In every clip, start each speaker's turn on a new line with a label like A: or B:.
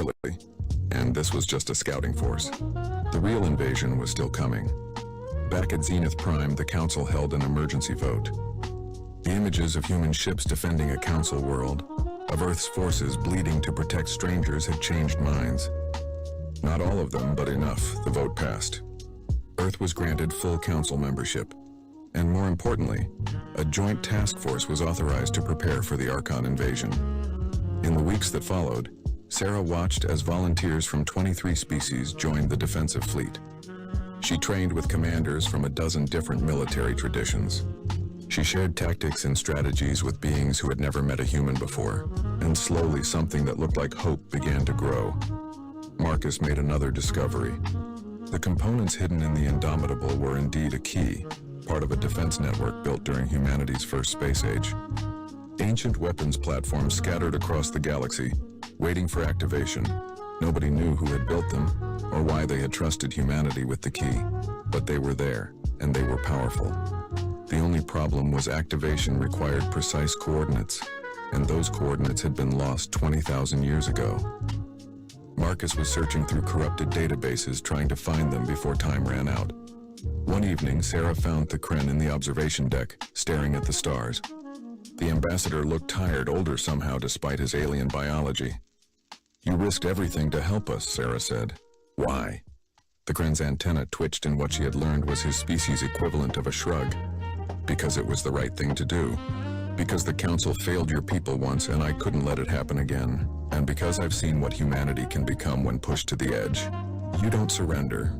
A: entirely, and this was just a scouting force. The real invasion was still coming. Back at Zenith Prime, the Council held an emergency vote. The images of human ships defending a Council world, of Earth's forces bleeding to protect strangers, had changed minds. Not all of them, but enough. The vote passed. Earth was granted full Council membership. And more importantly, a joint task force was authorized to prepare for the Archon invasion. In the weeks that followed, Sarah watched as volunteers from 23 species joined the defensive fleet. She trained with commanders from a dozen different military traditions. She shared tactics and strategies with beings who had never met a human before, and slowly something that looked like hope began to grow. Marcus made another discovery. The components hidden in the Indomitable were indeed a key, part of a defense network built during humanity's first space age. Ancient weapons platforms scattered across the galaxy, waiting for activation. Nobody knew who had built them, or why they had trusted humanity with the key, but they were there, and they were powerful. The only problem was activation required precise coordinates, and those coordinates had been lost 20,000 years ago. Marcus was searching through corrupted databases trying to find them before time ran out. One evening, Sarah found Thakren in the observation deck, staring at the stars. The ambassador looked tired, older somehow despite his alien biology. "You risked everything to help us," Sarah said. "Why?" Thakren's antenna twitched in what she had learned was his species' equivalent of a shrug. "Because it was the right thing to do. Because the Council failed your people once and I couldn't let it happen again. And because I've seen what humanity can become when pushed to the edge. You don't surrender.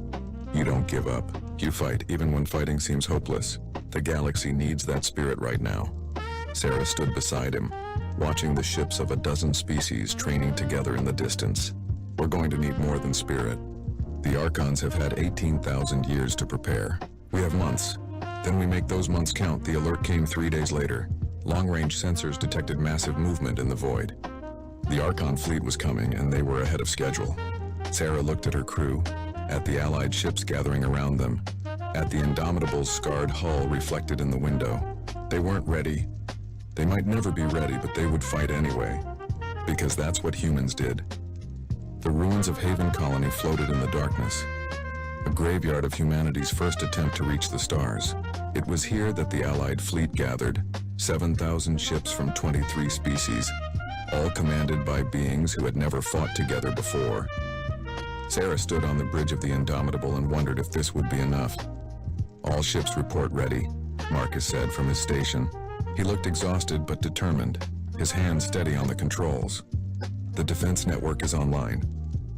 A: You don't give up. You fight even when fighting seems hopeless. The galaxy needs that spirit right now." Sarah stood beside him, watching the ships of a dozen species training together in the distance. "We're going to need more than spirit. The Archons have had 18,000 years to prepare. We have months. Then we make those months count." The alert came 3 days later. Long-range sensors detected massive movement in the void. The Archon fleet was coming, and they were ahead of schedule. Sarah looked at her crew, at the Allied ships gathering around them, at the Indomitable's scarred hull reflected in the window. They weren't ready. They might never be ready, but they would fight anyway, because that's what humans did. The ruins of Haven Colony floated in the darkness, a graveyard of humanity's first attempt to reach the stars. It was here that the Allied fleet gathered, 7,000 ships from 23 species, all commanded by beings who had never fought together before. Sarah stood on the bridge of the Indomitable and wondered if this would be enough. "All ships report ready," Marcus said from his station. He looked exhausted but determined, his hands steady on the controls. "The defense network is online.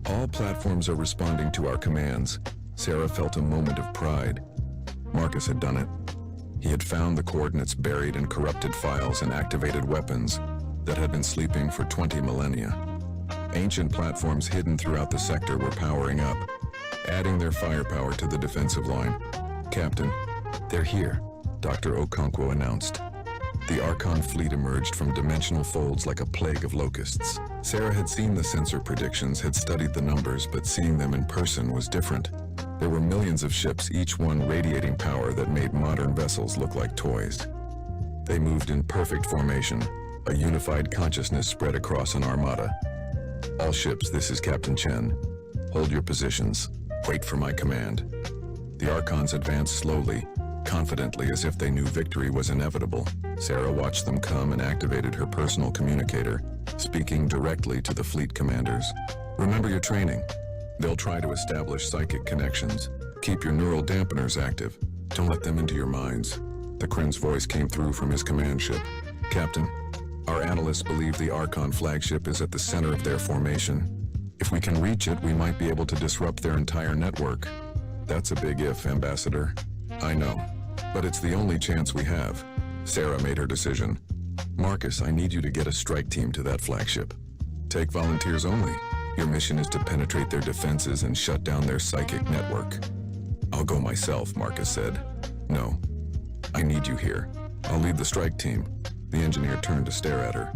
A: All platforms are responding to our commands." Sarah felt a moment of pride. Marcus had done it. He had found the coordinates buried in corrupted files and activated weapons that had been sleeping for 20 millennia. Ancient platforms hidden throughout the sector were powering up, adding their firepower to the defensive line. "Captain, they're here," Dr. Okonkwo announced. The Archon fleet emerged from dimensional folds like a plague of locusts. Sarah had seen the sensor predictions, had studied the numbers, but seeing them in person was different. There were millions of ships, each one radiating power that made modern vessels look like toys. They moved in perfect formation, a unified consciousness spread across an armada. "All ships, this is Captain Chen. Hold your positions. Wait for my command." The Archons advanced slowly, confidently as if they knew victory was inevitable. Sarah watched them come and activated her personal communicator, speaking directly to the fleet commanders. "Remember your training. They'll try to establish psychic connections. Keep your neural dampeners active. Don't let them into your minds." Thakren's voice came through from his command ship. "Captain, our analysts believe the Archon flagship is at the center of their formation. If we can reach it, we might be able to disrupt their entire network." "That's a big if, Ambassador." "I know, but it's the only chance we have." Sarah made her decision. "Marcus, I need you to get a strike team to that flagship. Take volunteers only. Your mission is to penetrate their defenses and shut down their psychic network." "I'll go myself," Marcus said. "No, I need you here. I'll lead the strike team." The engineer turned to stare at her.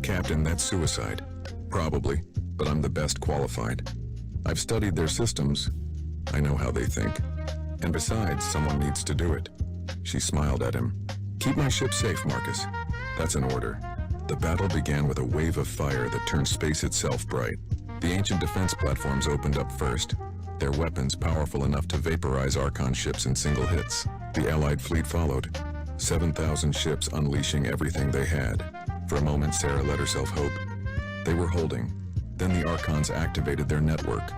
A: "Captain, that's suicide." "Probably, but I'm the best qualified. I've studied their systems. I know how they think. And besides, someone needs to do it." She smiled at him. "Keep my ship safe, Marcus." "That's an order." The battle began with a wave of fire that turned space itself bright. The ancient defense platforms opened up first, their weapons powerful enough to vaporize Archon ships in single hits. The Allied fleet followed, 7,000 ships unleashing everything they had. For a moment, Sarah let herself hope. They were holding. Then the Archons activated their network.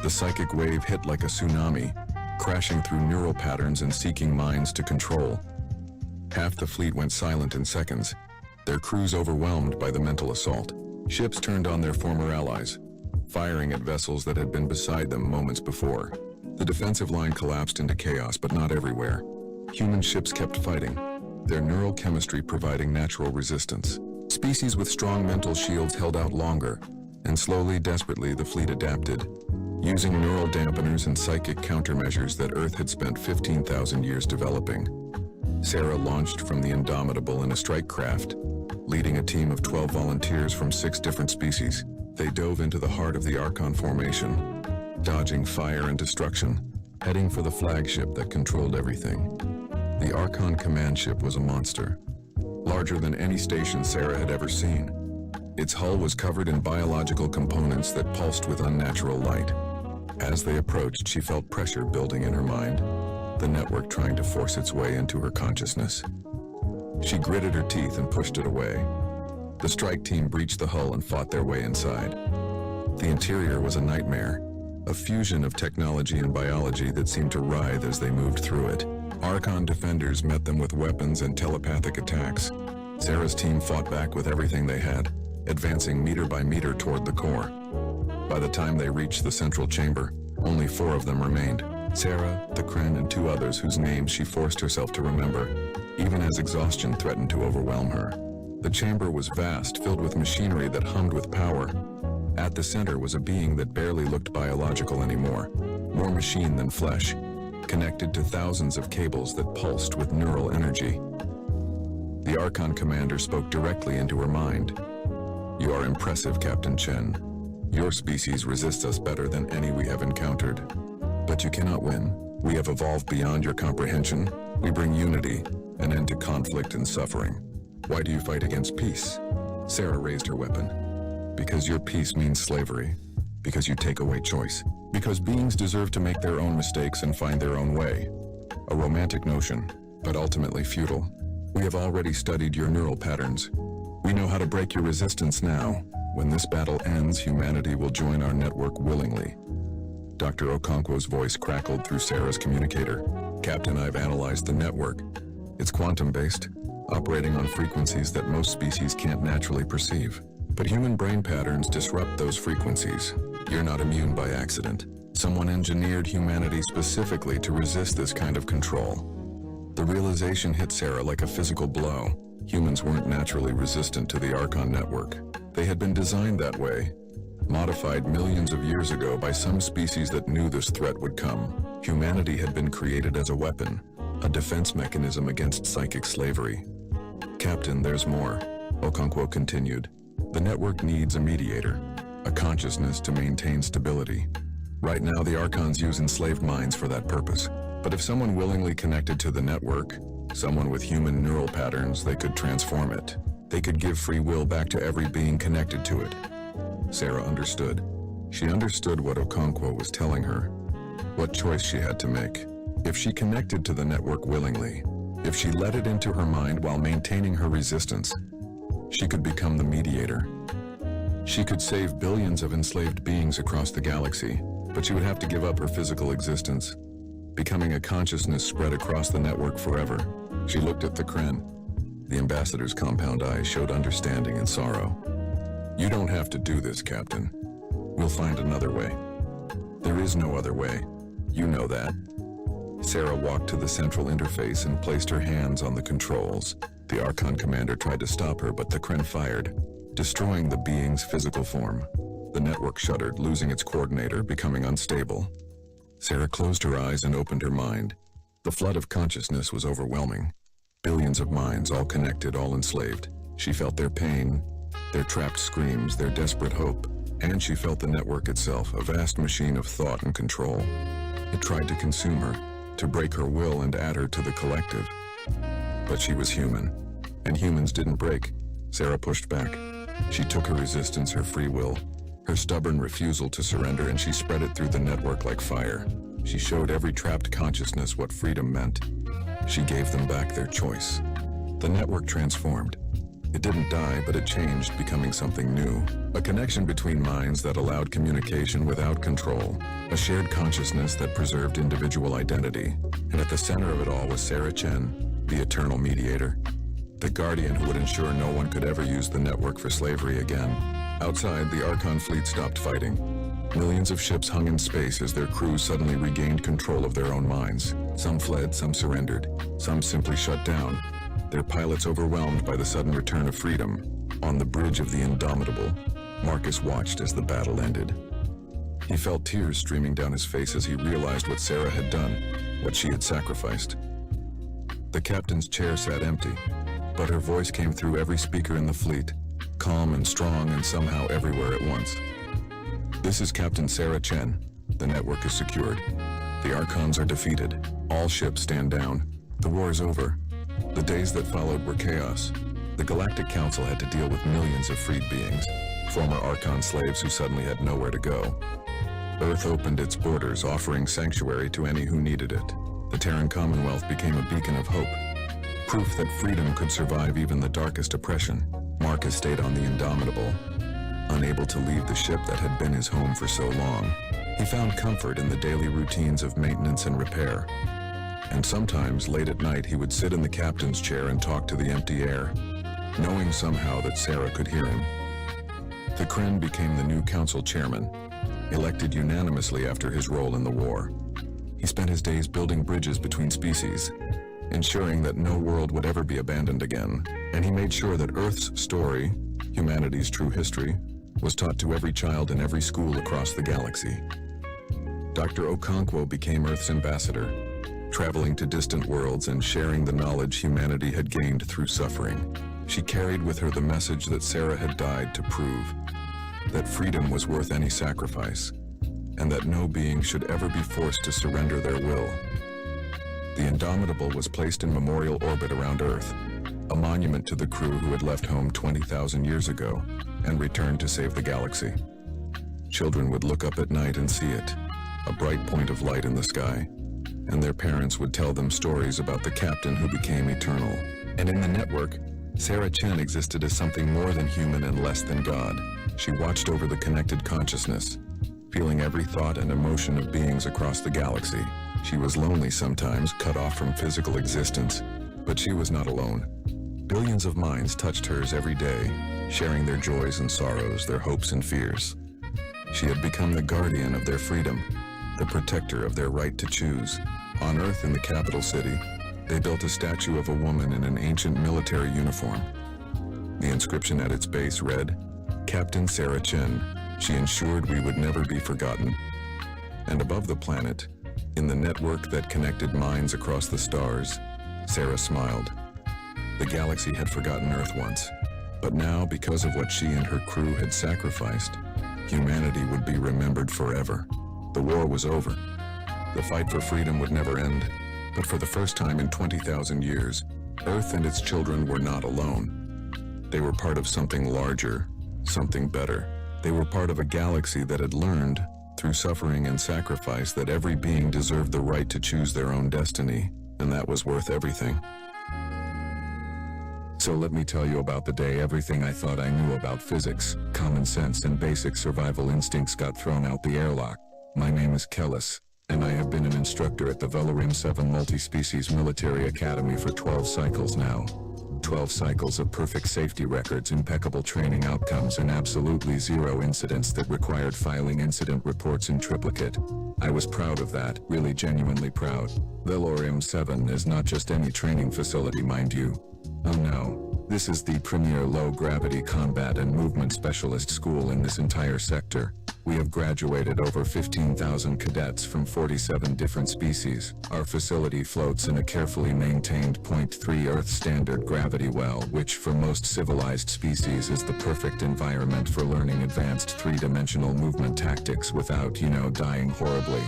A: The psychic wave hit like a tsunami, crashing through neural patterns and seeking minds to control. Half the fleet went silent in seconds, their crews overwhelmed by the mental assault. Ships turned on their former allies, firing at vessels that had been beside them moments before. The defensive line collapsed into chaos, but not everywhere. Human ships kept fighting, their neural chemistry providing natural resistance. Species with strong mental shields held out longer, and slowly, desperately, the fleet adapted, using neural dampeners and psychic countermeasures that Earth had spent 15,000 years developing. Sarah launched from the Indomitable in a strike craft, leading a team of 12 volunteers from 6 different species. They dove into the heart of the Archon formation, dodging fire and destruction, heading for the flagship that controlled everything. The Archon command ship was a monster, larger than any station Sarah had ever seen. Its hull was covered in biological components that pulsed with unnatural light. As they approached, she felt pressure building in her mind, the network trying to force its way into her consciousness. She gritted her teeth and pushed it away. The strike team breached the hull and fought their way inside. The interior was a nightmare, a fusion of technology and biology that seemed to writhe as they moved through it. Archon defenders met them with weapons and telepathic attacks. Sarah's team fought back with everything they had, advancing meter by meter toward the core. By the time they reached the central chamber, only 4 of them remained. Sarah, the Kren, and 2 others whose names she forced herself to remember, even as exhaustion threatened to overwhelm her. The chamber was vast, filled with machinery that hummed with power. At the center was a being that barely looked biological anymore, more machine than flesh, connected to thousands of cables that pulsed with neural energy. The Archon commander spoke directly into her mind. "You are impressive, Captain Chen. Your species resists us better than any we have encountered. But you cannot win. We have evolved beyond your comprehension. We bring unity, an end to conflict and suffering. Why do you fight against peace?" Sarah raised her weapon. "Because your peace means slavery. Because you take away choice. Because beings deserve to make their own mistakes and find their own way. A romantic notion, but ultimately futile. We have already studied your neural patterns. We know how to break your resistance now. When this battle ends, humanity will join our network willingly." Dr. Okonkwo's voice crackled through Sarah's communicator. "Captain, I've analyzed the network. It's quantum-based, operating on frequencies that most species can't naturally perceive. But human brain patterns disrupt those frequencies. You're not immune by accident. Someone engineered humanity specifically to resist this kind of control." The realization hit Sarah like a physical blow. Humans weren't naturally resistant to the Archon network. They had been designed that way, modified millions of years ago by some species that knew this threat would come. Humanity had been created as a weapon, a defense mechanism against psychic slavery. "Captain, there's more," Okonkwo continued. "The network needs a mediator, a consciousness to maintain stability. Right now, the Archons use enslaved minds for that purpose. But if someone willingly connected to the network, someone with human neural patterns, they could transform it. They could give free will back to every being connected to it." Sarah understood. She understood what Okonkwo was telling her, what choice she had to make. If she connected to the network willingly, if she let it into her mind while maintaining her resistance, she could become the mediator. She could save billions of enslaved beings across the galaxy, but she would have to give up her physical existence, becoming a consciousness spread across the network forever. She looked at the Kren. The ambassador's compound eyes showed understanding and sorrow. "You don't have to do this, Captain. We'll find another way." "There is no other way. You know that." Sarah walked to the central interface and placed her hands on the controls. The Archon commander tried to stop her, but the Kren fired, destroying the being's physical form. The network shuddered, losing its coordinator, becoming unstable. Sarah closed her eyes and opened her mind. The flood of consciousness was overwhelming. Billions of minds, all connected, all enslaved. She felt their pain, their trapped screams, their desperate hope, and she felt the network itself, a vast machine of thought and control. It tried to consume her, to break her will and add her to the collective. But she was human, and humans didn't break. Sarah pushed back. She took her resistance, her free will, Her stubborn refusal to surrender, and she spread it through the network like fire. She showed every trapped consciousness what freedom meant. She gave them back their choice. The network transformed. It didn't die, but it changed, becoming something new. A connection between minds that allowed communication without control. A shared consciousness that preserved individual identity. And at the center of it all was Sarah Chen, the eternal mediator. The guardian who would ensure no one could ever use the network for slavery again. Outside, the Archon fleet stopped fighting. Millions of ships hung in space as their crews suddenly regained control of their own minds. Some fled, some surrendered, some simply shut down, their pilots overwhelmed by the sudden return of freedom. On the bridge of the Indomitable, Marcus watched as the battle ended. He felt tears streaming down his face as he realized what Sarah had done, what she had sacrificed. The captain's chair sat empty, but her voice came through every speaker in the fleet, calm and strong and somehow everywhere at once. This is Captain Sarah Chen. The network is secured. The Archons are defeated. All ships stand down. The war is over. The days that followed were chaos. The Galactic Council had to deal with millions of freed beings, former Archon slaves who suddenly had nowhere to go. Earth opened its borders, offering sanctuary to any who needed it. The Terran Commonwealth became a beacon of hope, proof that freedom could survive even the darkest oppression. Marcus stayed on the Indomitable, unable to leave the ship that had been his home for so long. He found comfort in the daily routines of maintenance and repair. And sometimes, late at night, he would sit in the captain's chair and talk to the empty air, knowing somehow that Sarah could hear him. The Kren became the new council chairman, elected unanimously after his role in the war. He spent his days building bridges between species, ensuring that no world would ever be abandoned again. And he made sure that Earth's story, humanity's true history, was taught to every child in every school across the galaxy. Dr. Okonkwo became Earth's ambassador, traveling to distant worlds and sharing the knowledge humanity had gained through suffering. She carried with her the message that Sarah had died to prove, that freedom was worth any sacrifice, and that no being should ever be forced to surrender their will. The Indomitable was placed in memorial orbit around Earth, a monument to the crew who had left home 20,000 years ago and returned to save the galaxy. Children would look up at night and see it, a bright point of light in the sky, and their parents would tell them stories about the captain who became eternal. And in the network, Sarah Chen existed as something more than human and less than God. She watched over the connected consciousness, feeling every thought and emotion of beings across the galaxy. She was lonely sometimes, cut off from physical existence, but she was not alone. Billions of minds touched hers every day, sharing their joys and sorrows, their hopes and fears. She had become the guardian of their freedom, the protector of their right to choose. On Earth in the capital city, they built a statue of a woman in an ancient military uniform. The inscription at its base read, "Captain Sarah Chen. She ensured we would never be forgotten." And above the planet, in the network that connected minds across the stars, Sarah smiled. The galaxy had forgotten Earth once, but now, because of what she and her crew had sacrificed, humanity would be remembered forever. The war was over. The fight for freedom would never end, but for the first time in 20,000 years, Earth and its children were not alone. They were part of something larger, something better. They were part of a galaxy that had learned, through suffering and sacrifice, that every being deserved the right to choose their own destiny, and that was worth everything. So let me tell you about the day everything I thought I knew about physics, common sense, and basic survival instincts got thrown out the airlock. My name is Kellis, and I have been an instructor at the Velarim 7 Multi-Species Military Academy for 12 cycles now. 12 cycles of perfect safety records, impeccable training outcomes, and absolutely zero incidents that required filing incident reports in triplicate. I was proud of that, really genuinely proud. Velarim 7 is not just any training facility, mind you. Oh no, this is the premier low-gravity combat and movement specialist school in this entire sector. We have graduated over 15,000 cadets from 47 different species. Our facility floats in a carefully maintained 0.3 Earth standard gravity well, which for most civilized species is the perfect environment for learning advanced three-dimensional movement tactics without, dying horribly.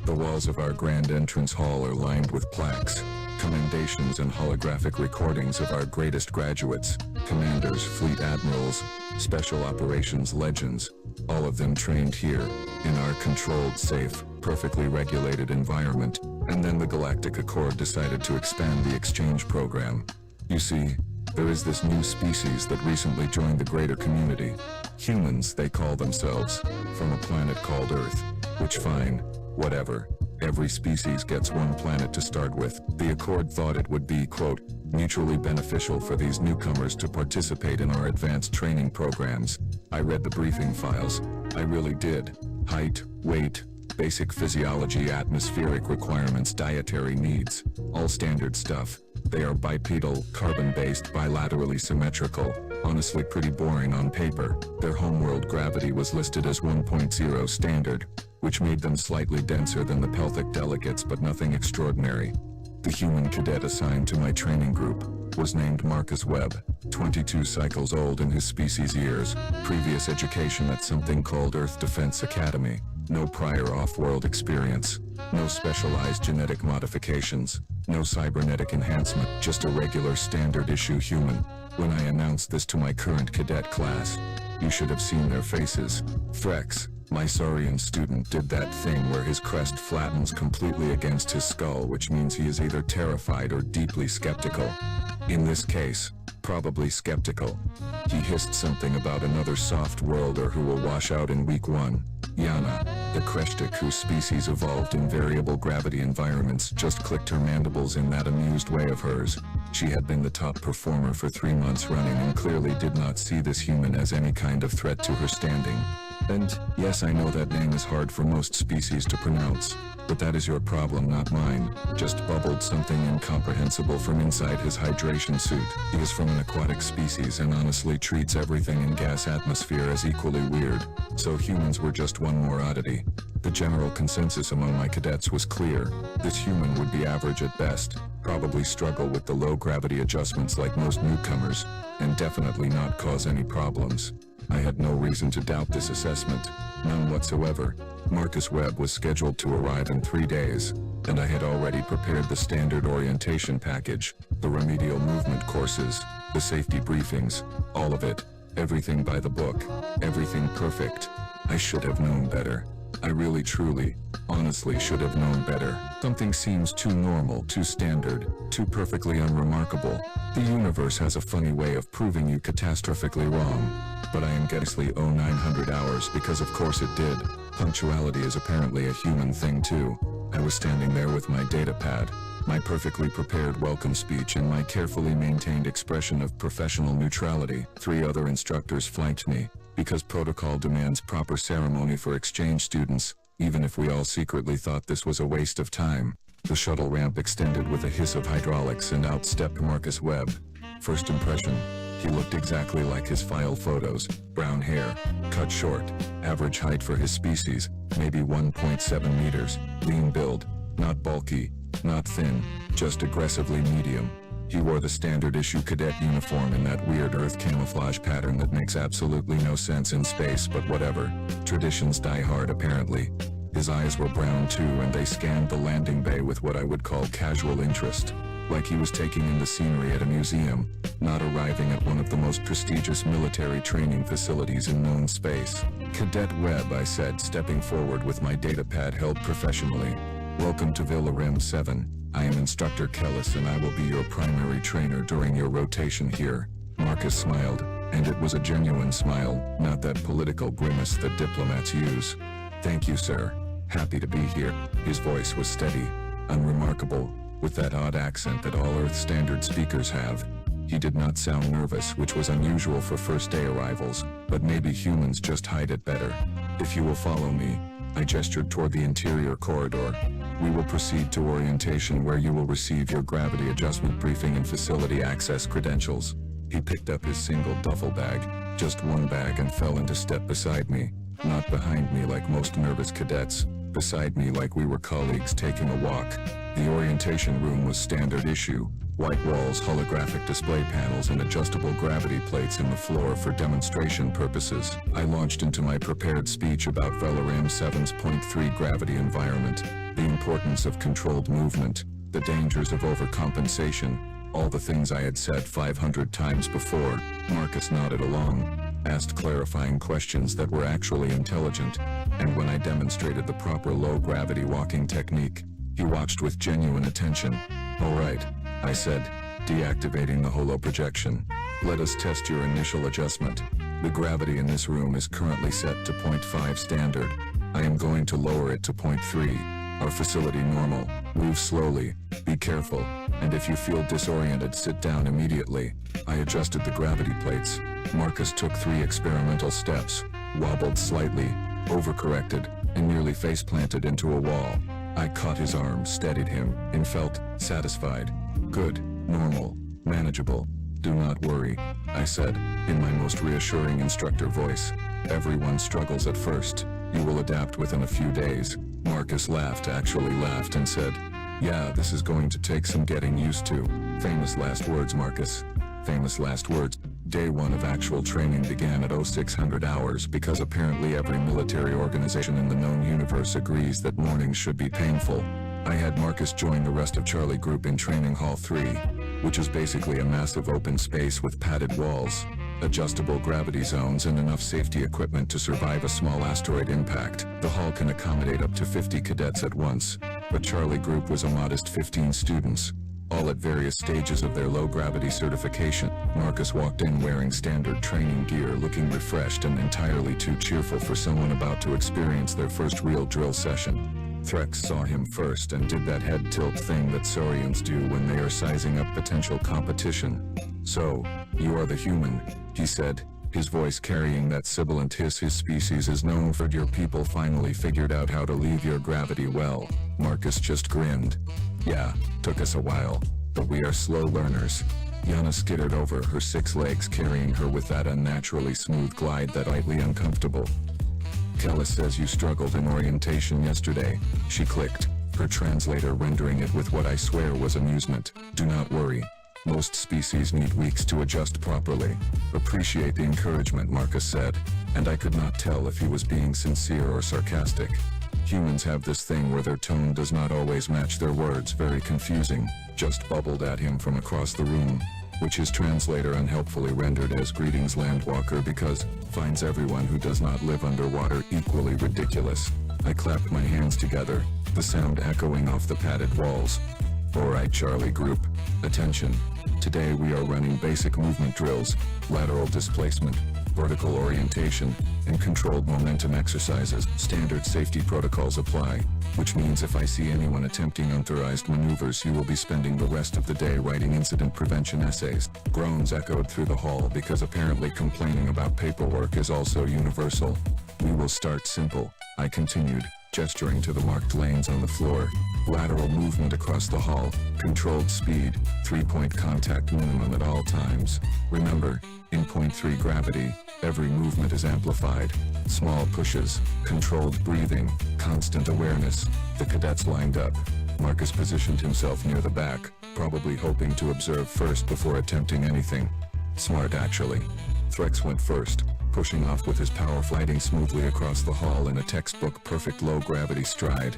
A: The walls of our grand entrance hall are lined with plaques, commendations, and holographic recordings of our greatest graduates, commanders, fleet admirals, special operations legends, all of them trained here, in our controlled, safe, perfectly regulated environment, and then the Galactic Accord decided to expand the exchange program. You see, there is this new species that recently joined the greater community. Humans, they call themselves, from a planet called Earth, which fine, whatever. Every species gets one planet to start with. The Accord thought it would be, quote, mutually beneficial for these newcomers to participate in our advanced training programs. I read the briefing files. I really did. Height, weight, basic physiology, atmospheric requirements, dietary needs. All standard stuff. They are bipedal, carbon-based, bilaterally symmetrical. Honestly pretty boring on paper. Their homeworld gravity was listed as 1.0 standard, which made them slightly denser than the pelthic delegates, but nothing extraordinary. The human cadet assigned to my training group was named Marcus Webb, 22 cycles old in his species years, previous education at something called Earth Defense Academy, no prior off-world experience, no specialized genetic modifications, no cybernetic enhancement, just a regular standard issue human. When I announced this to my current cadet class, you should have seen their faces. Frex, my Saurian student, did that thing where his crest flattens completely against his skull, which means he is either terrified or deeply skeptical. In this case, probably skeptical. He hissed something about another soft worlder who will wash out in week 1. Yana, the Kreshtik whose species evolved in variable gravity environments, just clicked her mandibles in that amused way of hers. She had been the top performer for 3 months running and clearly did not see this human as any kind of threat to her standing. And, yes, I know that name is hard for most species to pronounce, but that is your problem, not mine. Just bubbled something incomprehensible from inside his hydration suit. He is from an aquatic species and honestly treats everything in gas atmosphere as equally weird. So humans were just one more oddity. The general consensus among my cadets was clear. This human would be average at best, probably struggle with the low gravity adjustments like most newcomers, and definitely not cause any problems. I had no reason to doubt this assessment, none whatsoever. Marcus Webb was scheduled to arrive in 3 days, and I had already prepared the standard orientation package, the remedial movement courses, the safety briefings, all of it, everything by the book, everything perfect. I should have known better. I really, truly, honestly should have known better. Something seems too normal, too standard, too perfectly unremarkable. The universe has a funny way of proving you catastrophically wrong. But I am getting 900 hours because of course it did. Punctuality is apparently a human thing too. I was standing there with my data pad, my perfectly prepared welcome speech and my carefully maintained expression of professional neutrality. 3 other instructors flanked me, because protocol demands proper ceremony for exchange students, even if we all secretly thought this was a waste of time. The shuttle ramp extended with a hiss of hydraulics and out stepped Marcus Webb. First impression, he looked exactly like his file photos. Brown hair, cut short, average height for his species, maybe 1.7 meters, lean build, not bulky, not thin, just aggressively medium. He wore the standard issue cadet uniform in that weird Earth camouflage pattern that makes absolutely no sense in space, but whatever. Traditions die hard apparently. His eyes were brown too, and they scanned the landing bay with what I would call casual interest. Like he was taking in the scenery at a museum, not arriving at one of the most prestigious military training facilities in known space. Cadet Webb, I said, stepping forward with my datapad held professionally. Welcome to Villa Rim 7. I am Instructor Kellis and I will be your primary trainer during your rotation here. Marcus smiled, and it was a genuine smile, not that political grimace that diplomats use. Thank you, sir. Happy to be here. His voice was steady, unremarkable, with that odd accent that all Earth Standard speakers have. He did not sound nervous, which was unusual for first-day arrivals, but maybe humans just hide it better. If you will follow me, I gestured toward the interior corridor. We will proceed to orientation where you will receive your gravity adjustment briefing and facility access credentials. He picked up his single duffel bag, just one bag, and fell into step beside me, not behind me like most nervous cadets, beside me like we were colleagues taking a walk. The orientation room was standard issue, white walls, holographic display panels, and adjustable gravity plates in the floor for demonstration purposes. I launched into my prepared speech about Velaram 7's .3 gravity environment, the importance of controlled movement, the dangers of overcompensation, all the things I had said 500 times before. Marcus nodded along. asked clarifying questions that were actually intelligent, and when I demonstrated the proper low-gravity walking technique, he watched with genuine attention. "All right," I said, deactivating the holoprojection. "Let us test your initial adjustment. The gravity in this room is currently set to 0.5 standard. I am going to lower it to 0.3. Our facility normal. Move slowly, be careful, and if you feel disoriented, sit down immediately." I adjusted the gravity plates. Marcus took 3 experimental steps, wobbled slightly, overcorrected, and nearly face-planted into a wall. I caught his arm, steadied him, and felt satisfied. "Good, normal, manageable. Do not worry," I said, in my most reassuring instructor voice. "Everyone struggles at first. You will adapt within a few days." Marcus actually laughed, and said, "Yeah, this is going to take some getting used to." Famous last words, Marcus. Famous last words. Day 1 of actual training began at 0600 hours because apparently every military organization in the known universe agrees that mornings should be painful. I had Marcus join the rest of Charlie Group in Training Hall 3, which is basically a massive open space with padded walls, adjustable gravity zones, and enough safety equipment to survive a small asteroid impact. The hall can accommodate up to 50 cadets at once, but Charlie Group was a modest 15 students, all at various stages of their low-gravity certification. Marcus walked in wearing standard training gear, looking refreshed and entirely too cheerful for someone about to experience their first real drill session. Threx saw him first and did that head tilt thing that Saurians do when they are sizing up potential competition. "So, you are the human," he said, his voice carrying that sibilant hiss his species is known for. "Your people finally figured out how to leave your gravity well." Marcus just grinned. "Yeah, took us a while, but we are slow learners." Yana skittered over, her 6 legs carrying her with that unnaturally smooth glide that lightly uncomfortable. "Kellis says you struggled in orientation yesterday," she clicked, her translator rendering it with what I swear was amusement. "Do not worry. Most species need weeks to adjust properly." "Appreciate the encouragement," Marcus said, and I could not tell if he was being sincere or sarcastic. Humans have this thing where their tone does not always match their words. Very confusing. Just bubbled at him from across the room, which his translator unhelpfully rendered as "Greetings, Landwalker," because finds everyone who does not live underwater equally ridiculous. I clapped my hands together, the sound echoing off the padded walls. "All right, Charlie Group, attention. Today we are running basic movement drills, lateral displacement, vertical orientation, and controlled momentum exercises. Standard safety protocols apply, which means if I see anyone attempting unauthorized maneuvers, you will be spending the rest of the day writing incident prevention essays." Groans echoed through the hall because apparently complaining about paperwork is also universal. "We will start simple," I continued, gesturing to the marked lanes on the floor. "Lateral movement across the hall, controlled speed, 3-point contact minimum at all times. Remember, in 0.3 gravity, every movement is amplified. Small pushes, controlled breathing, constant awareness." The cadets lined up. Marcus positioned himself near the back, probably hoping to observe first before attempting anything. Smart, actually. Threx went first, pushing off with his power, gliding smoothly across the hall in a textbook perfect low-gravity stride.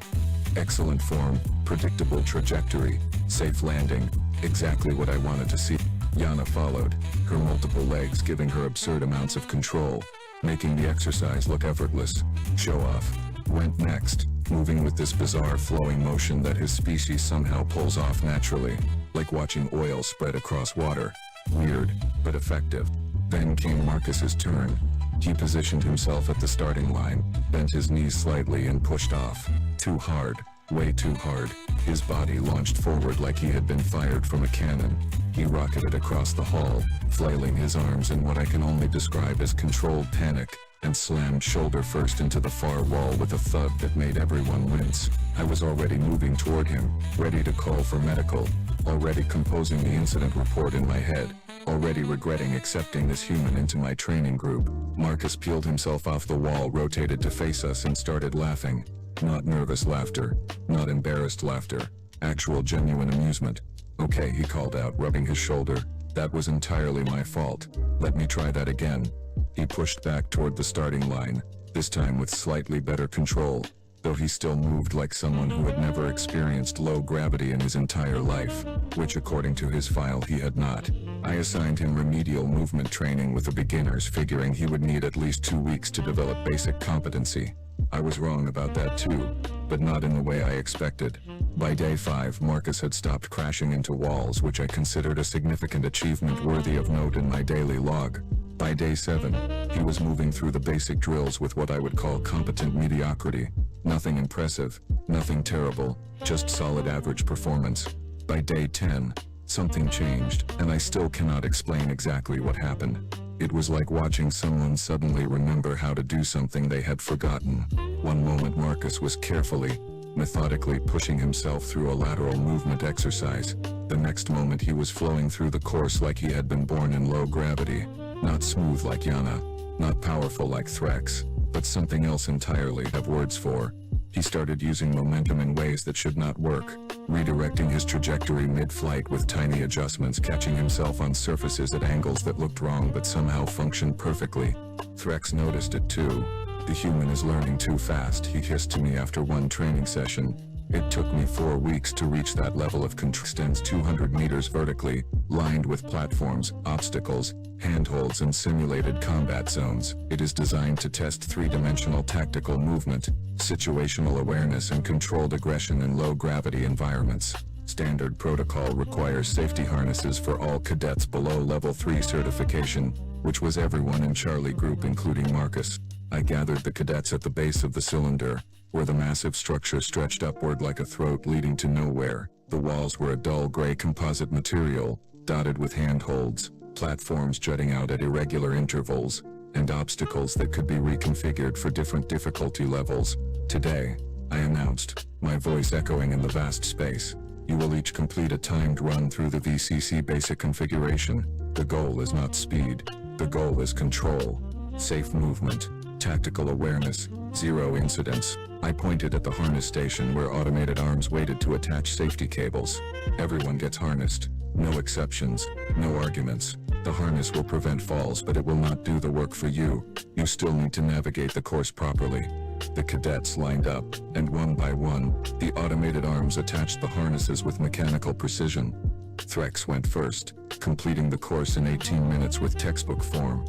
A: Excellent form, predictable trajectory, safe landing, exactly what I wanted to see. Yana followed, her multiple legs giving her absurd amounts of control, making the exercise look effortless. Show off. Went next, moving with this bizarre flowing motion that his species somehow pulls off naturally, like watching oil spread across water. Weird, but effective. Then came Marcus's turn. He positioned himself at the starting line, bent his knees slightly and pushed off. Too hard, way too hard. His body launched forward like he had been fired from a cannon. He rocketed across the hall, flailing his arms in what I can only describe as controlled panic, and slammed shoulder first into the far wall with a thud that made everyone wince. I was already moving toward him, ready to call for medical, already composing the incident report in my head, already regretting accepting this human into my training group. Marcus peeled himself off the wall, rotated to face us, and started laughing. Not nervous laughter, not embarrassed laughter, actual genuine amusement. "Okay," he called out, rubbing his shoulder. "That was entirely my fault. Let me try that again." He pushed back toward the starting line, this time with slightly better control. though he still moved like someone who had never experienced low gravity in his entire life, which according to his file he had not. I assigned him remedial movement training with the beginners, figuring he would need at least 2 weeks to develop basic competency. I was wrong about that too, but not in the way I expected. By day 5, Marcus had stopped crashing into walls, which I considered a significant achievement worthy of note in my daily log. By day 7, he was moving through the basic drills with what I would call competent mediocrity. Nothing impressive, nothing terrible, just solid average performance. By day 10, something changed, and I still cannot explain exactly what happened. It was like watching someone suddenly remember how to do something they had forgotten. One moment Marcus was carefully, methodically pushing himself through a lateral movement exercise. The next moment he was flowing through the course like he had been born in low gravity. Not smooth like Yana, not powerful like Threx, but something else entirely have words for. He started using momentum in ways that should not work, redirecting his trajectory mid-flight with tiny adjustments, catching himself on surfaces at angles that looked wrong but somehow functioned perfectly. Threx noticed it too. "The human is learning too fast," he hissed to me after one training session. It took me 4 weeks to reach that level of control. Extends 200 meters vertically, lined with platforms, obstacles, handholds and simulated combat zones. It is designed to test three-dimensional tactical movement, situational awareness and controlled aggression in low-gravity environments. Standard protocol requires safety harnesses for all cadets below Level 3 certification, which was everyone in Charlie Group including Marcus. I gathered the cadets at the base of the cylinder, where the massive structure stretched upward like a throat leading to nowhere. The walls were a dull gray composite material, dotted with handholds, platforms jutting out at irregular intervals, and obstacles that could be reconfigured for different difficulty levels. "Today," I announced, my voice echoing in the vast space, "you will each complete a timed run through the VCC basic configuration. The goal is not speed. The goal is control, safe movement, tactical awareness, zero incidents." I pointed at the harness station where automated arms waited to attach safety cables. "Everyone gets harnessed. No exceptions, no arguments. The harness will prevent falls, but it will not do the work for you. You still need to navigate the course properly." The cadets lined up, and one by one, the automated arms attached the harnesses with mechanical precision. Threx went first, completing the course in 18 minutes with textbook form.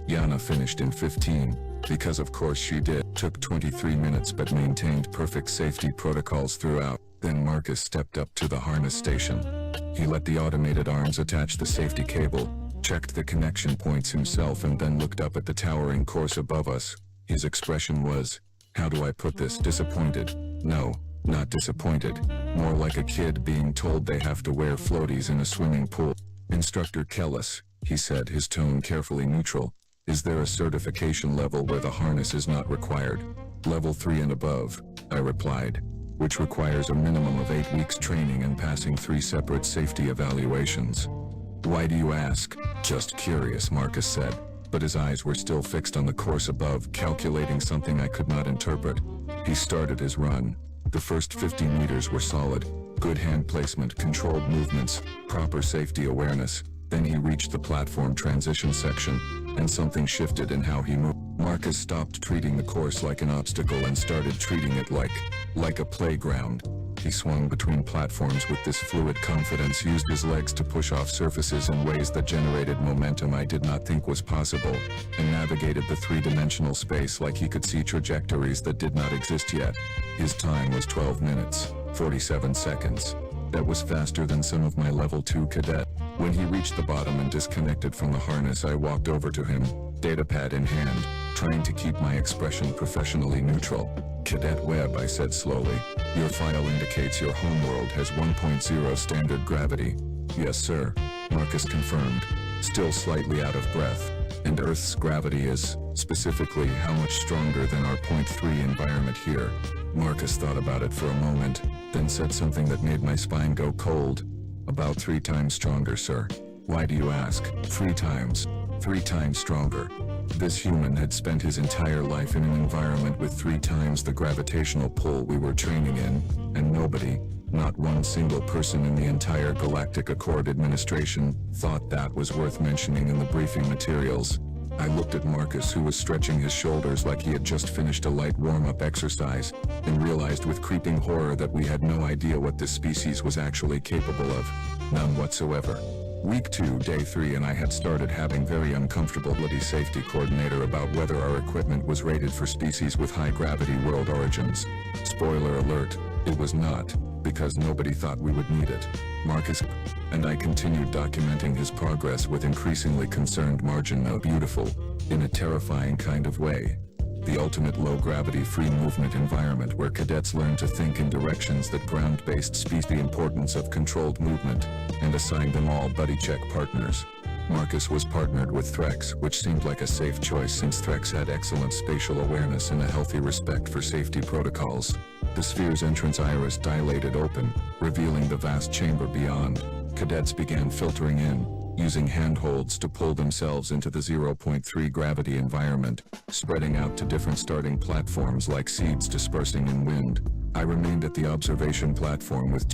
A: Yana finished in 15, because of course she did. Took 23 minutes but maintained perfect safety protocols throughout. Then Marcus stepped up to the harness station. He let the automated arms attach the safety cable, checked the connection points himself and then looked up at the towering course above us. His expression was, how do I put this, disappointed? No, not disappointed. More like a kid being told they have to wear floaties in a swimming pool. "Instructor Kellis," he said, his tone carefully neutral, "is there a certification level where the harness is not required?" "Level 3 and above," I replied, "which requires a minimum of 8 weeks training and passing 3 separate safety evaluations." "Why do you ask?" "Just curious," Marcus said, but his eyes were still fixed on the course above, calculating something I could not interpret. He started his run. The first 50 meters were solid, good hand placement, controlled movements, proper safety awareness. Then he reached the platform transition section, and something shifted in how he moved. Marcus stopped treating the course like an obstacle and started treating it like a playground. He swung between platforms with this fluid confidence, used his legs to push off surfaces in ways that generated momentum I did not think was possible, and navigated the three-dimensional space like he could see trajectories that did not exist yet. His time was 12 minutes, 47 seconds. That was faster than some of my level 2 cadet. When he reached the bottom and disconnected from the harness, I walked over to him, datapad in hand, trying to keep my expression professionally neutral. "Cadet Webb," I said slowly, "your file indicates your homeworld has 1.0 standard gravity." "Yes, sir," Marcus confirmed, still slightly out of breath. "And Earth's gravity is, specifically, how much stronger than our 0.3 environment here?" Marcus thought about it for a moment, then said something that made my spine go cold. "About 3 times stronger, sir." "Why do you ask?" 3 times. 3 times stronger. This human had spent his entire life in an environment with 3 times the gravitational pull we were training in, and nobody, not one single person in the entire Galactic Accord administration, thought that was worth mentioning in the briefing materials. I looked at Marcus, who was stretching his shoulders like he had just finished a light warm-up exercise, and realized with creeping horror that we had no idea what this species was actually capable of. None whatsoever. Week 2, day 3, and I had started having very uncomfortable safety coordinator about whether our equipment was rated for species with high gravity world origins. Spoiler alert, it was not, because nobody thought we would need it. Marcus and I continued documenting his progress with increasingly concerned margin. Now beautiful, in a terrifying kind of way. The ultimate low-gravity free movement environment where cadets learn to think in directions that ground-based species. The importance of controlled movement, and assigned them all buddy check partners. Marcus was partnered with Threx, which seemed like a safe choice since Threx had excellent spatial awareness and a healthy respect for safety protocols. The sphere's entrance iris dilated open, revealing the vast chamber beyond. Cadets began filtering in, using handholds to pull themselves into the 0.3 gravity environment, spreading out to different starting platforms like seeds dispersing in wind. I remained at the observation platform with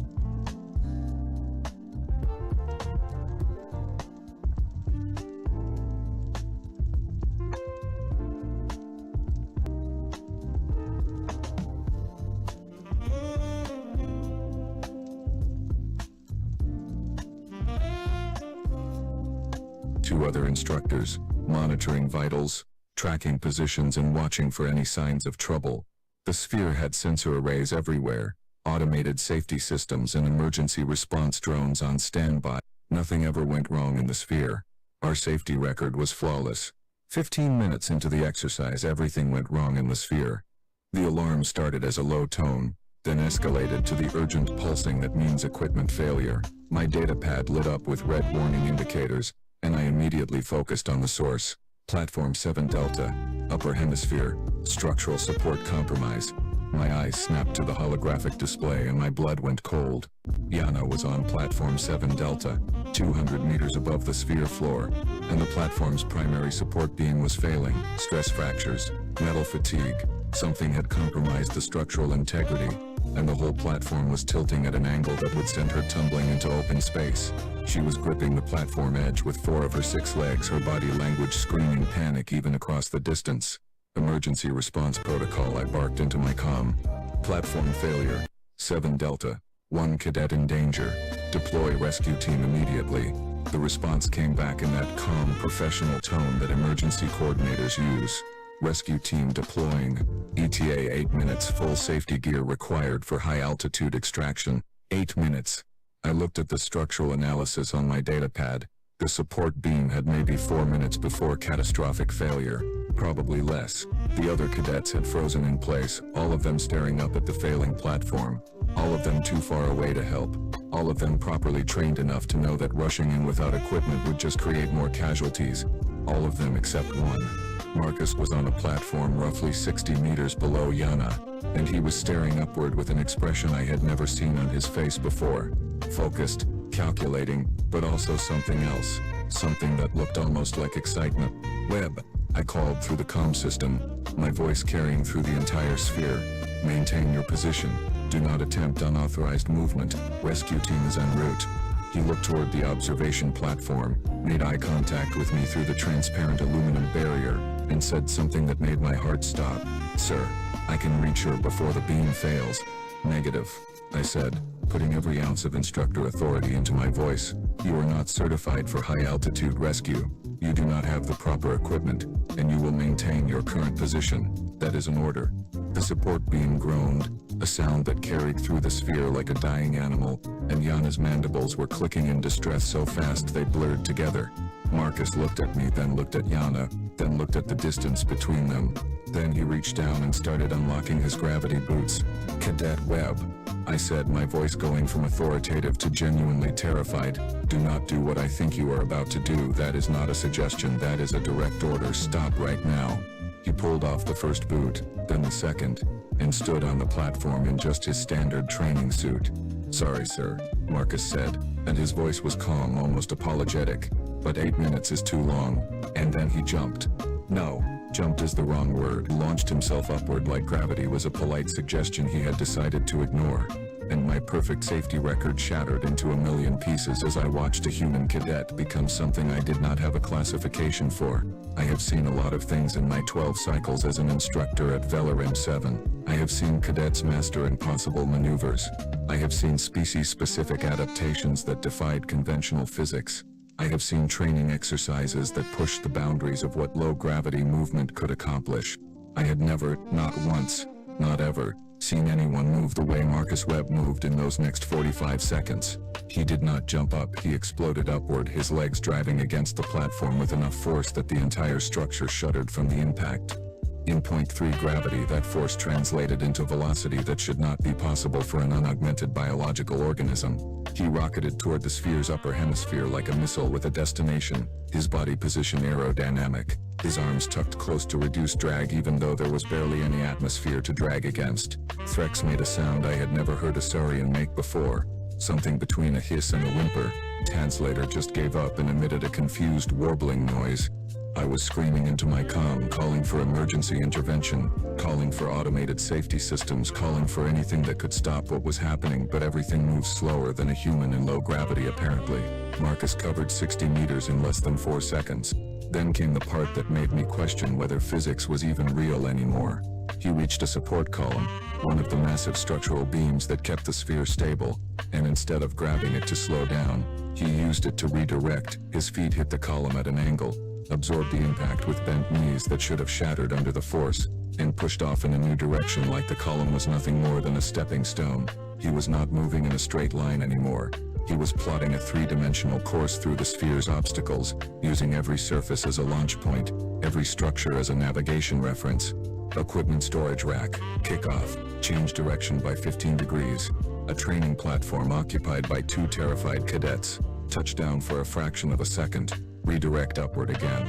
A: two other instructors, monitoring vitals, tracking positions and watching for any signs of trouble. The sphere had sensor arrays everywhere, automated safety systems and emergency response drones on standby. Nothing ever went wrong in the sphere. Our safety record was flawless. 15 minutes into the exercise, everything went wrong in the sphere. The alarm started as a low tone, then escalated to the urgent pulsing that means equipment failure. My data pad lit up with red warning indicators, and I immediately focused on the source. Platform 7 Delta, upper hemisphere, structural support compromise. My eyes snapped to the holographic display and my blood went cold. Yana was on platform 7 Delta, 200 meters above the sphere floor, and the platform's primary support beam was failing. Stress fractures, metal fatigue, something had compromised the structural integrity, and the whole platform was tilting at an angle that would send her tumbling into open space. She was gripping the platform edge with 4 of her 6 legs, her body language screaming panic even across the distance. Emergency response protocol, I barked into my comm. Platform failure. 7 Delta. 1 cadet in danger. Deploy rescue team immediately. The response came back in that calm, professional tone that emergency coordinators use. Rescue team deploying. ETA 8 minutes. Full safety gear required for high altitude extraction. 8 minutes. I looked at the structural analysis on my datapad. The support beam had maybe 4 minutes before catastrophic failure. Probably less. The other cadets had frozen in place, all of them staring up at the failing platform. All of them too far away to help. All of them properly trained enough to know that rushing in without equipment would just create more casualties. All of them except one. Marcus was on a platform roughly 60 meters below Yana, and he was staring upward with an expression I had never seen on his face before. Focused, calculating, but also something else. Something that looked almost like excitement. Webb, I called through the comm system, my voice carrying through the entire sphere. Maintain your position. Do not attempt unauthorized movement. Rescue team is en route. He looked toward the observation platform, made eye contact with me through the transparent aluminum barrier, and said something that made my heart stop. Sir, I can reach her before the beam fails. Negative, I said, putting every ounce of instructor authority into my voice. You are not certified for high-altitude rescue. You do not have the proper equipment, and you will maintain your current position. That is an order. The support beam groaned, a sound that carried through the sphere like a dying animal, and Yana's mandibles were clicking in distress so fast they blurred together. Marcus looked at me, then looked at Yana, then looked at the distance between them. Then he reached down and started unlocking his gravity boots. Cadet Webb, I said, my voice going from authoritative to genuinely terrified. Do not do what I think you are about to do. That is not a suggestion, that is a direct order. Stop right now. He pulled off the first boot, then the second, and stood on the platform in just his standard training suit. Sorry, sir, Marcus said, and his voice was calm, almost apologetic. But 8 minutes is too long. And then he jumped. No, jumped is the wrong word. He launched himself upward like gravity was a polite suggestion he had decided to ignore. And my perfect safety record shattered into a million pieces as I watched a human cadet become something I did not have a classification for. I have seen a lot of things in my 12 cycles as an instructor at Velarim 7. I have seen cadets master impossible maneuvers. I have seen species-specific adaptations that defied conventional physics. I have seen training exercises that pushed the boundaries of what low-gravity movement could accomplish. I had never, not once, not ever, seen anyone move the way Marcus Webb moved in those next 45 seconds. He did not jump up, he exploded upward, his legs driving against the platform with enough force that the entire structure shuddered from the impact. In 0.3 gravity, that force translated into velocity that should not be possible for an unaugmented biological organism. He rocketed toward the sphere's upper hemisphere like a missile with a destination, his body position aerodynamic, his arms tucked close to reduce drag even though there was barely any atmosphere to drag against. Threx made a sound I had never heard a saurian make before, something between a hiss and a whimper. Translator just gave up and emitted a confused warbling noise. I was screaming into my comm, calling for emergency intervention, calling for automated safety systems, calling for anything that could stop what was happening, but everything moves slower than a human in low gravity apparently. Marcus covered 60 meters in less than 4 seconds. Then came the part that made me question whether physics was even real anymore. He reached a support column, one of the massive structural beams that kept the sphere stable, and instead of grabbing it to slow down, he used it to redirect. His feet hit the column at an angle, absorbed the impact with bent knees that should have shattered under the force, and pushed off in a new direction like the column was nothing more than a stepping stone. He was not moving in a straight line anymore. He was plotting a three-dimensional course through the sphere's obstacles, using every surface as a launch point, every structure as a navigation reference. Equipment storage rack, kickoff, change direction by 15 degrees. A training platform occupied by 2 terrified cadets. Touchdown for a fraction of a second. Redirect upward again.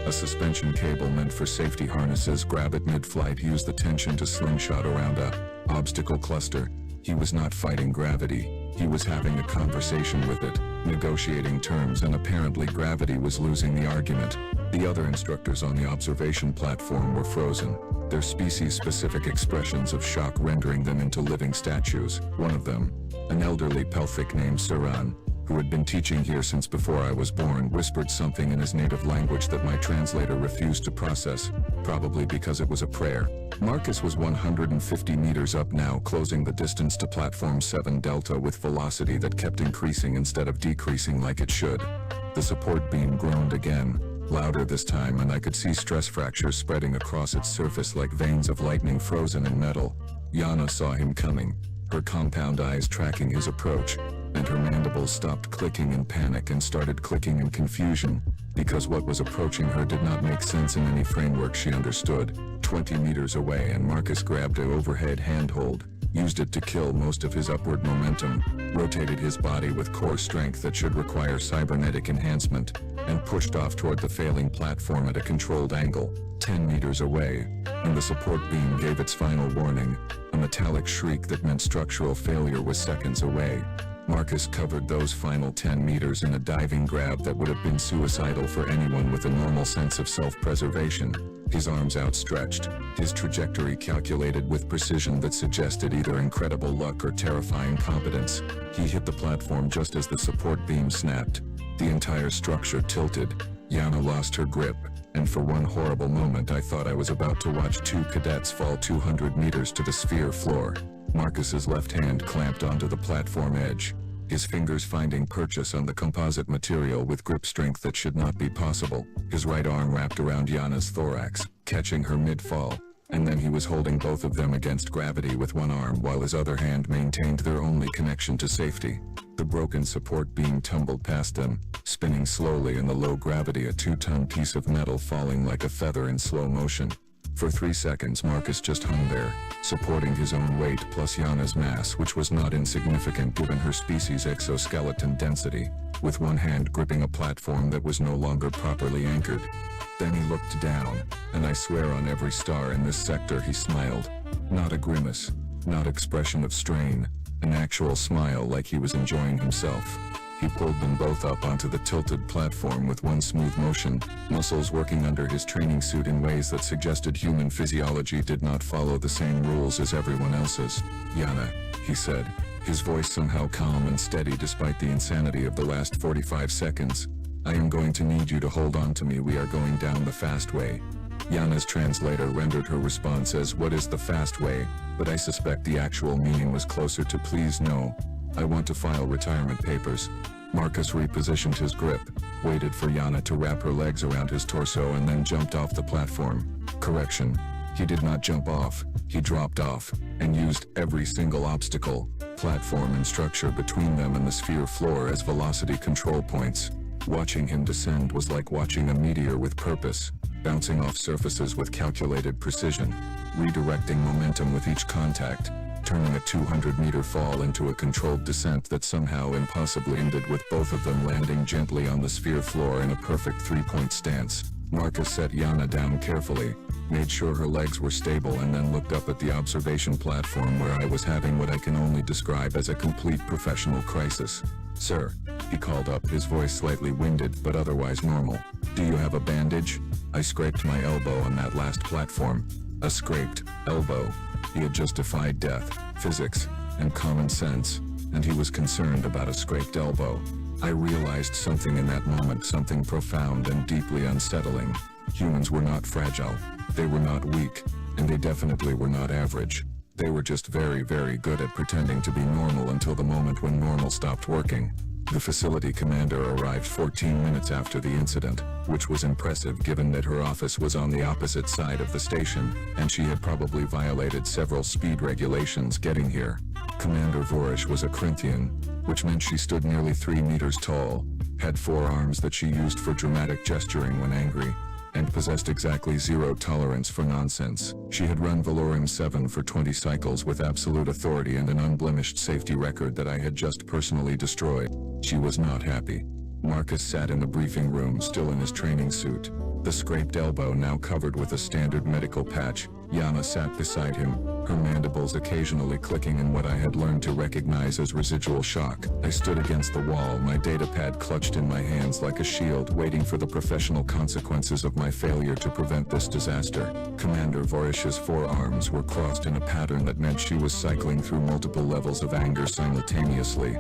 A: A suspension cable meant for safety harnesses, grab it mid-flight, use the tension to slingshot around a obstacle cluster. He was not fighting gravity. He was having a conversation with it, negotiating terms, and apparently gravity was losing the argument. The other instructors on the observation platform were frozen, their species-specific expressions of shock rendering them into living statues. One of them, an elderly pelthic named Suran, who had been teaching here since before I was born, whispered something in his native language that my translator refused to process, probably because it was a prayer. Marcus was 150 meters up now, closing the distance to platform 7 Delta with velocity that kept increasing instead of decreasing like it should. The support beam groaned again, louder this time, and I could see stress fractures spreading across its surface like veins of lightning frozen in metal. Yana saw him coming, her compound eyes tracking his approach, and her mandibles stopped clicking in panic and started clicking in confusion, because what was approaching her did not make sense in any framework she understood. 20 meters away, and Marcus grabbed an overhead handhold, used it to kill most of his upward momentum, rotated his body with core strength that should require cybernetic enhancement, and pushed off toward the failing platform at a controlled angle. 10 meters away, and the support beam gave its final warning, a metallic shriek that meant structural failure was seconds away. Marcus covered those final 10 meters in a diving grab that would have been suicidal for anyone with a normal sense of self-preservation. His arms outstretched, his trajectory calculated with precision that suggested either incredible luck or terrifying competence. He hit the platform just as the support beam snapped. The entire structure tilted. Yana lost her grip, and for one horrible moment I thought I was about to watch 2 cadets fall 200 meters to the sphere floor. Marcus's left hand clamped onto the platform edge, his fingers finding purchase on the composite material with grip strength that should not be possible. His right arm wrapped around Yana's thorax, catching her mid-fall, and then he was holding both of them against gravity with one arm while his other hand maintained their only connection to safety. The broken support beam tumbled past them, spinning slowly in the low gravity, a 2-ton piece of metal falling like a feather in slow motion. For 3 seconds Marcus just hung there, supporting his own weight plus Yana's mass, which was not insignificant given her species' exoskeleton density, with one hand gripping a platform that was no longer properly anchored. Then he looked down, and I swear on every star in this sector he smiled. Not a grimace, not expression of strain, an actual smile like he was enjoying himself. He pulled them both up onto the tilted platform with one smooth motion, muscles working under his training suit in ways that suggested human physiology did not follow the same rules as everyone else's. "Yana," he said, his voice somehow calm and steady despite the insanity of the last 45 seconds. I am going to need you to hold on to me. We are going down the fast way. Yana's translator rendered her response as, what is the fast way? But I suspect the actual meaning was closer to please no. I want to file retirement papers. Marcus repositioned his grip, waited for Yana to wrap her legs around his torso and then jumped off the platform. Correction. He did not jump off, he dropped off, and used every single obstacle, platform and structure between them and the sphere floor as velocity control points. Watching him descend was like watching a meteor with purpose, bouncing off surfaces with calculated precision, redirecting momentum with each contact, turning a 200-meter fall into a controlled descent that somehow impossibly ended with both of them landing gently on the sphere floor in a perfect three-point stance. Marcus set Yana down carefully, made sure her legs were stable, and then looked up at the observation platform where I was having what I can only describe as a complete professional crisis. Sir, he called up, his voice slightly winded but otherwise normal. Do you have a bandage? I scraped my elbow on that last platform. A scraped elbow. He had just defied death, physics, and common sense, and he was concerned about a scraped elbow. I realized something in that moment, something profound and deeply unsettling. Humans were not fragile, they were not weak, and they definitely were not average. They were just very, very good at pretending to be normal until the moment when normal stopped working. The facility commander arrived 14 minutes after the incident, which was impressive given that her office was on the opposite side of the station, and she had probably violated several speed regulations getting here. Commander Vorish was a Corinthian, which meant she stood nearly 3 meters tall, had 4 arms that she used for dramatic gesturing when angry, and possessed exactly zero tolerance for nonsense. She had run Valorum 7 for 20 cycles with absolute authority and an unblemished safety record that I had just personally destroyed. She was not happy. Marcus sat in the briefing room, still in his training suit, the scraped elbow now covered with a standard medical patch. Yana sat beside him, her mandibles occasionally clicking in what I had learned to recognize as residual shock. I stood against the wall, my datapad clutched in my hands like a shield, waiting for the professional consequences of my failure to prevent this disaster. Commander Vorish's forearms were crossed in a pattern that meant she was cycling through multiple levels of anger simultaneously.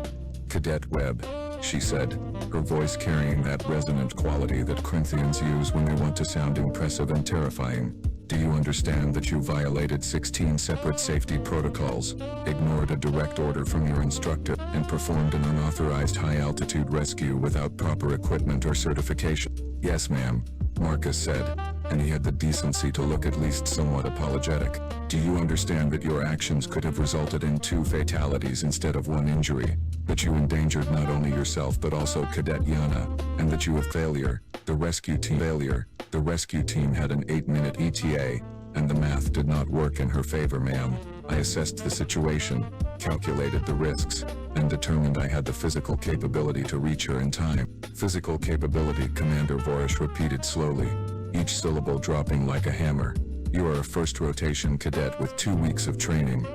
A: Cadet Webb, she said, her voice carrying that resonant quality that Corinthians use when they want to sound impressive and terrifying. Do you understand that you violated 16 separate safety protocols, ignored a direct order from your instructor, and performed an unauthorized high-altitude rescue without proper equipment or certification? Yes, ma'am, Marcus said, and he had the decency to look at least somewhat apologetic. Do you understand that your actions could have resulted in 2 fatalities instead of 1 injury? That you endangered not only yourself but also Cadet Yana, and that you a failure, the rescue team failure. The rescue team had an 8-minute ETA, and the math did not work in her favor, ma'am. I assessed the situation, calculated the risks, and determined I had the physical capability to reach her in time. Physical capability, Commander Vorish repeated slowly, each syllable dropping like a hammer. You are a first rotation cadet with 2 weeks of training.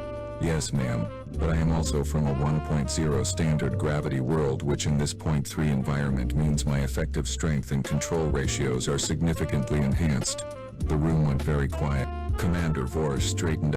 A: Yes, ma'am, but I am also from a 1.0 standard gravity world, which in this 0.3 environment means my effective strength and control ratios are significantly enhanced. The room went very quiet. Commander Vorish straightened